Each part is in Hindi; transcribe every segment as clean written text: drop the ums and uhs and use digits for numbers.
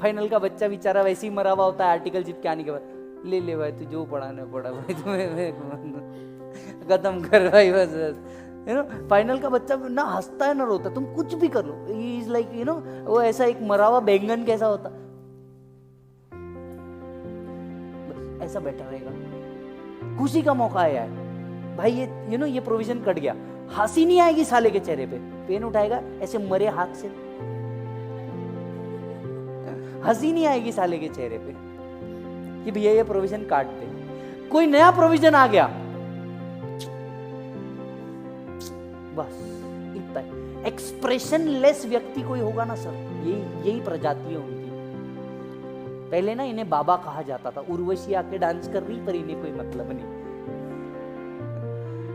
फाइनल का बच्चा बेचारा वैसे ही मरा हुआ होता है आर्टिकल चिपके आने के बाद, ले ले भाई तू जो पढ़ाना पड़ा भाई तुम्हें खत्म कर भाई बस यू नो। फाइनल का बच्चा ना हंसता है ना रोता, तुम कुछ भी कर लो, he is like you know, वो ऐसा एक मरा हुआ बैंगन कैसा होता, बस ऐसा बैठा रहेगा। खुशी का मौका आया है भाई, ये यू नो ये प्रोविजन कट गया, हंसी नहीं आएगी साले के चेहरे पे, पेन उठाएगा ऐसे मरे हाथ से, हंसी नहीं आएगी साले के चेहरे पे कि भैया ये प्रोविजन काट दे। कोई नया प्रोविजन आ गया, बस इतना ही। एक्सप्रेशन लेस व्यक्ति कोई होगा ना सर, यही प्रजाति है उनकी। पहले ना इन्हें बाबा कहा जाता था, उर्वशी आके डांस कर रही पर इन्हें कोई मतलब नहीं,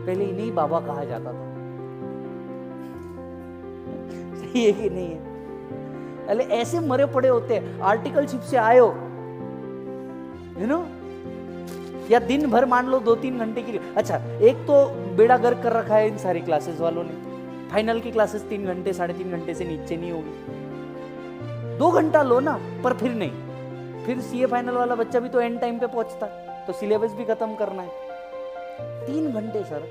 पहले इन्हें ही बाबा कहा जाता था। सही है कि नहीं है? अरे ऐसे मरे पड़े होते हैं, आर्टिकलशिप से आए हो यू नो, या दिन भर मान लो 2-3 घंटे की। अच्छा एक तो बेड़ा गर्क कर रखा है इन सारी क्लासेस वालों ने, फाइनल की क्लासेस 3 घंटे 3.5 घंटे से नीचे नहीं होगी, 2 घंटा लो ना, पर फिर नहीं, फिर सीए फाइनल वाला बच्चा भी तो एंड टाइम पे पहुंचता, तो सिलेबस भी खत्म करना है। 3 घंटे सर,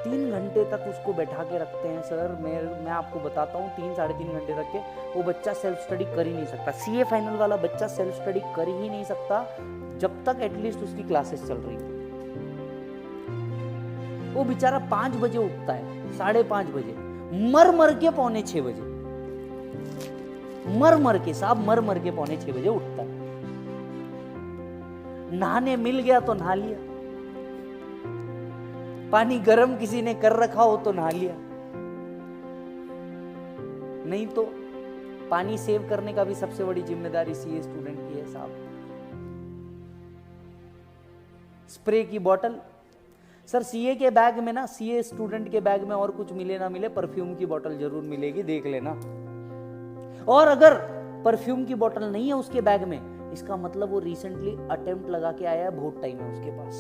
3 घंटे तक उसको बैठा के रखते हैं सर। मैं आपको बताता हूँ 3-3.5 घंटे तक के वो बच्चा सेल्फ स्टडी कर ही नहीं सकता। सीए फाइनल वाला बच्चा सेल्फ स्टडी कर ही नहीं सकता जब तक एटलीस्ट उसकी क्लासेस चल रही है। वो बेचारा 5 बजे उठता है, 5:30 बजे, मर के 5:45 बजे, मर के साहब, मर के 5:45 बजे उठता है। नहाने मिल गया तो नहा लिया, पानी गर्म किसी ने कर रखा हो तो नहा लिया, नहीं तो पानी सेव करने का भी सबसे बड़ी जिम्मेदारी सीए स्टूडेंट की है साहब। स्प्रे की बोतल सर, सीए के बैग में ना, सीए स्टूडेंट के बैग में और कुछ मिले ना मिले, परफ्यूम की बोतल जरूर मिलेगी, देख लेना। और अगर परफ्यूम की बोतल नहीं है उसके बैग में, इसका मतलब वो रिसेंटली अटेम्प्ट लगा के आया है, बहुत टाइम है उसके पास।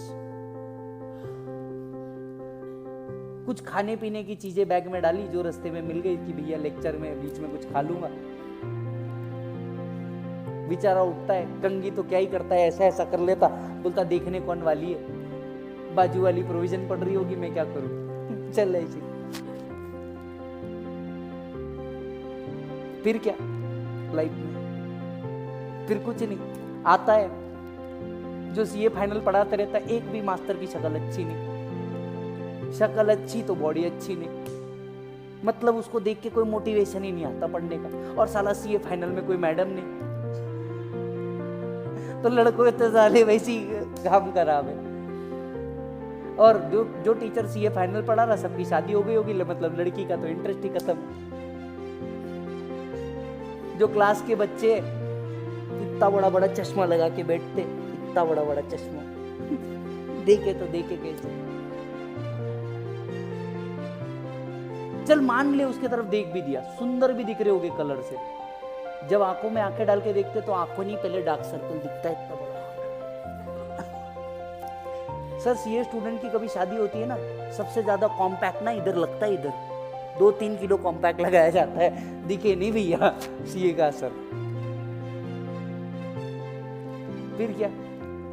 कुछ खाने पीने की चीजें बैग में डाली जो रास्ते में मिल गई कि भैया लेक्चर में बीच में कुछ खा लूंगा। बेचारा उठता है, कंगी तो क्या ही करता है, ऐसा ऐसा कर लेता, बोलता देखने कौन वाली है, बाजू वाली प्रोविजन पड़ रही होगी, मैं क्या करूं चल ऐसी। फिर क्या लाइफ में, फिर कुछ नहीं आता है। जो सीए फाइनल पढ़ाते रहता है, एक भी मास्टर की शक्ल अच्छी नहीं, शक्ल अच्छी तो बॉडी अच्छी नहीं, मतलब उसको देख के कोई मोटिवेशन ही नहीं आता पढ़ने का। और साला सीए फाइनल में कोई मैडम नहीं, तो लड़कों तो साले वैसी काम खराब है। और जो टीचर सीए फाइनल पढ़ा रहा, सबकी शादी हो गई होगी, मतलब लड़की का तो इंटरेस्ट ही खत्म। जो क्लास के बच्चे इतना बड़ा बड़ा चश्मा लगा के बैठते, इतना बड़ा बड़ा चश्मा देखे तो देखे कैसे। चल मान ले उसके तरफ देख भी दिया, सुंदर भी दिख रहे होगे कलर से, जब आंखों में आंखें डाल के देखते तो आंखों नहीं, पहले डार्क सर्कल दिखता है इतना बड़ा। सर सीए स्टूडेंट की कभी शादी होती है ना, सबसे ज्यादा कॉम्पैक्ट ना इधर लगता है, इधर 2-3 किलो कॉम्पैक्ट लगाया जाता है, दिखे नहीं भैया सीए का असर। फिर क्या,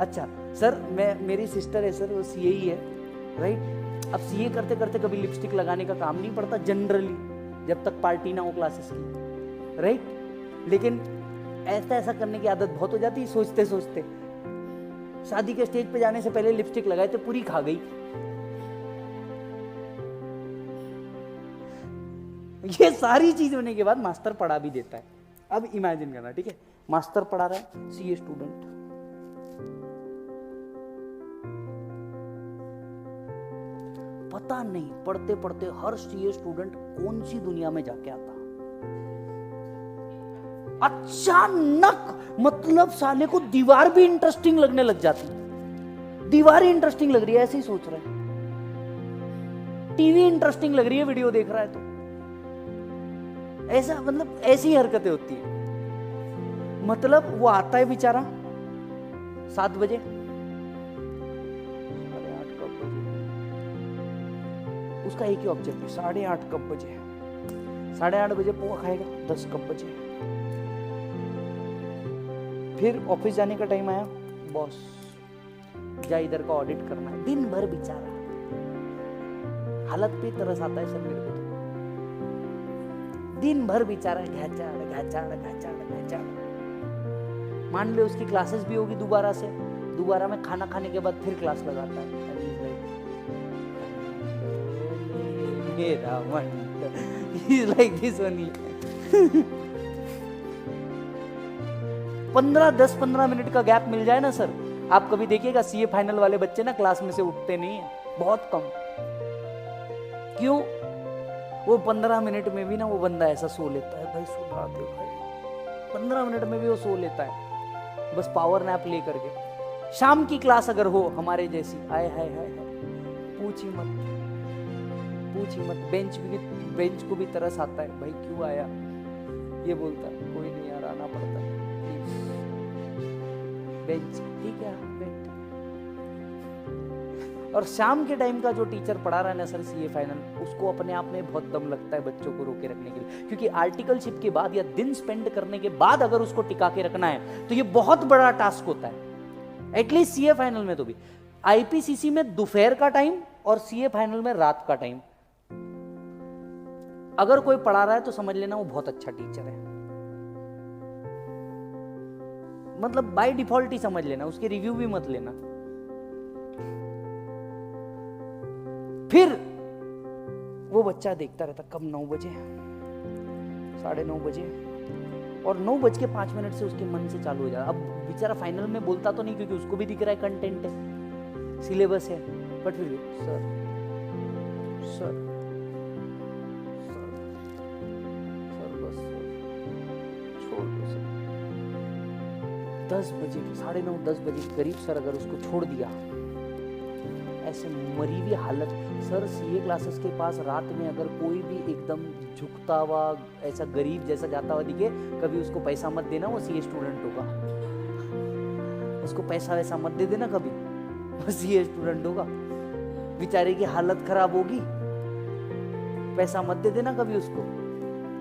अच्छा सर मेरी सिस्टर है सर, वो सीए ही है राइट। अब सीए करते करते कभी लिपस्टिक लगाने का काम नहीं पड़ता जनरली, जब तक पार्टी ना हो क्लासेस की राइट। लेकिन ऐसा करने की आदत बहुत हो जाती है, सोचते सोचते। शादी के स्टेज पे जाने से पहले लिपस्टिक लगाए तो पूरी खा गई। ये सारी चीज होने के बाद मास्टर पढ़ा भी देता है। अब इमेजिन करना, ठीक है, मास्टर पढ़ा रहा है, सीए स्टूडेंट, पता नहीं पढ़ते पढ़ते हर सीए स्टूडेंट कौन सी दुनिया में जाके आता। अचानक मतलब साले को दीवार भी इंटरेस्टिंग लगने लग जाती, दीवार ही इंटरेस्टिंग लग रही है, ऐसे ही सोच रहा है। टीवी इंटरेस्टिंग लग रही है, वीडियो देख रहा है तो ऐसा, मतलब ऐसी हरकतें होती है। मतलब वो आता है बेचारा 7 बजे, 8:30 कब बजे, उसका एक ही ऑब्जेक्टिव, 8:30 कब बजे, 8:30 बजे पोहा खाएगा, 10 कब बजे, फिर ऑफिस जाने का टाइम आया, बॉस जा इधर का ऑडिट करना है। दिन भर बेचारा, हालत पे तरस आता है सर मेरे को तो। दिन भर बेचारा घाचाड़ घाचाड़ घाचाड़ घाचाड़। मान ले उसकी क्लासेस भी होगी दोबारा से, दोबारा में खाना खाने के बाद फिर क्लास लगाता है। मेरा मन He's like this only. 10-15 minute का गैप मिल जाए ना सर, आप कभी देखिएगा सीए फाइनल वाले बच्चे ना क्लास में से उठते नहीं है, बहुत कम। क्यों? वो 15 मिनट में भी ना वो बंदा ऐसा सो लेता है, भाई सुना दे भाई, 15 मिनट में भी वो सो लेता है, बस पावर नैप ले करके। शाम की क्लास अगर हो हमारे जैसी, आए हाय हाय पूछी मत पूछी मत। बेंच को भी तरस आता है, भाई क्यों आया, ये बोलता है कोई नहीं यार आना पड़ता है प्लीज। बेंच ठीक है बैठ। और शाम के टाइम का जो टीचर पढ़ा रहा है ना सर सीए फाइनल, उसको अपने आप में बहुत दम लगता है बच्चों को रोके रखने के लिए, क्योंकि आर्टिकलशिप के बाद या दिन स्पेंड करने के बाद अगर उसको टिका के रखना है तो ये बहुत बड़ा टास्क होता है। एटलीस्ट सीए फाइनल में तो भी, आईपीसीसी में दोपहर का टाइम और सीए फाइनल में रात का टाइम। अगर कोई पढ़ा रहा है तो समझ लेना वो बहुत अच्छा टीचर है, मतलब बाय डिफॉल्ट ही समझ लेना, उसके रिव्यू भी मत लेना। फिर वो बच्चा देखता रहता कब 9 बजे 9:30 बजे, और 9:05 से उसके मन से चालू हो जाता। अब बेचारा फाइनल में बोलता तो नहीं क्योंकि उसको भी दिख रहा है कंटेंट है, सिलेबस है, बट फिर सर सर बस छोड़ दो सर। 10 बजे 9:30 10 बजे के करीब सर अगर उसको छोड़ दिया, ऐसे मरी हुई हालत। सर सीए क्लासेस के पास रात में अगर कोई भी एकदम झुकता हुआ ऐसा गरीब जैसा जाता हुआ दिखे, कभी उसको पैसा मत देना, वो सीए स्टूडेंट होगा। उसको पैसा वैसा मत दे देना कभी, वो सीए स्टूडेंट होगा, बेचारे की हालत खराब होगी। पैसा मत दे देना कभी उसको,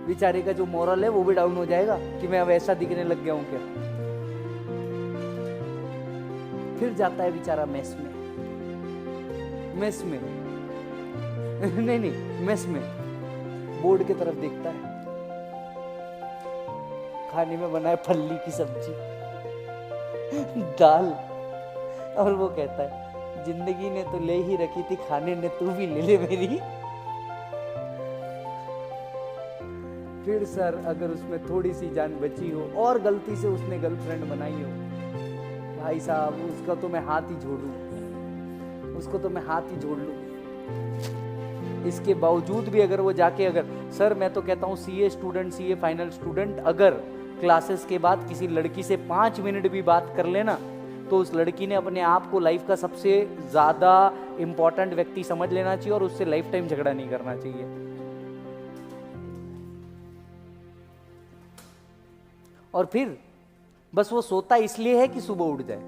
बेचारे का जो मोरल है वो भी डाउन हो जाएगा कि मैं अब ऐसा दिखने लग गया हूं क्या। फिर जाता है बेचारा मेस में नहीं मेस में बोर्ड की तरफ देखता है, खाने में बना है फल्ली की सब्जी दाल, और वो कहता है जिंदगी ने तो ले ही रखी थी, खाने ने तू भी ले ले मेरी। फिर सर अगर उसमें थोड़ी सी जान बची हो और गलती से उसने गर्लफ्रेंड बनाई हो, भाई साहब उसका तो मैं हाथ ही जोड़ लूं, इसके बावजूद भी अगर वो जाके अगर, सर मैं तो कहता हूँ सीए फाइनल स्टूडेंट अगर क्लासेस के बाद किसी लड़की से 5 मिनट भी बात कर लेना, तो उस लड़की ने अपने आप को लाइफ का सबसे ज्यादा इंपॉर्टेंट व्यक्ति समझ लेना चाहिए और उससे लाइफ टाइम झगड़ा नहीं करना चाहिए। और फिर बस वो सोता इसलिए है कि सुबह उठ जाए।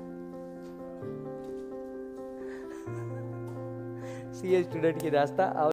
सीए स्टूडेंट की रास्ता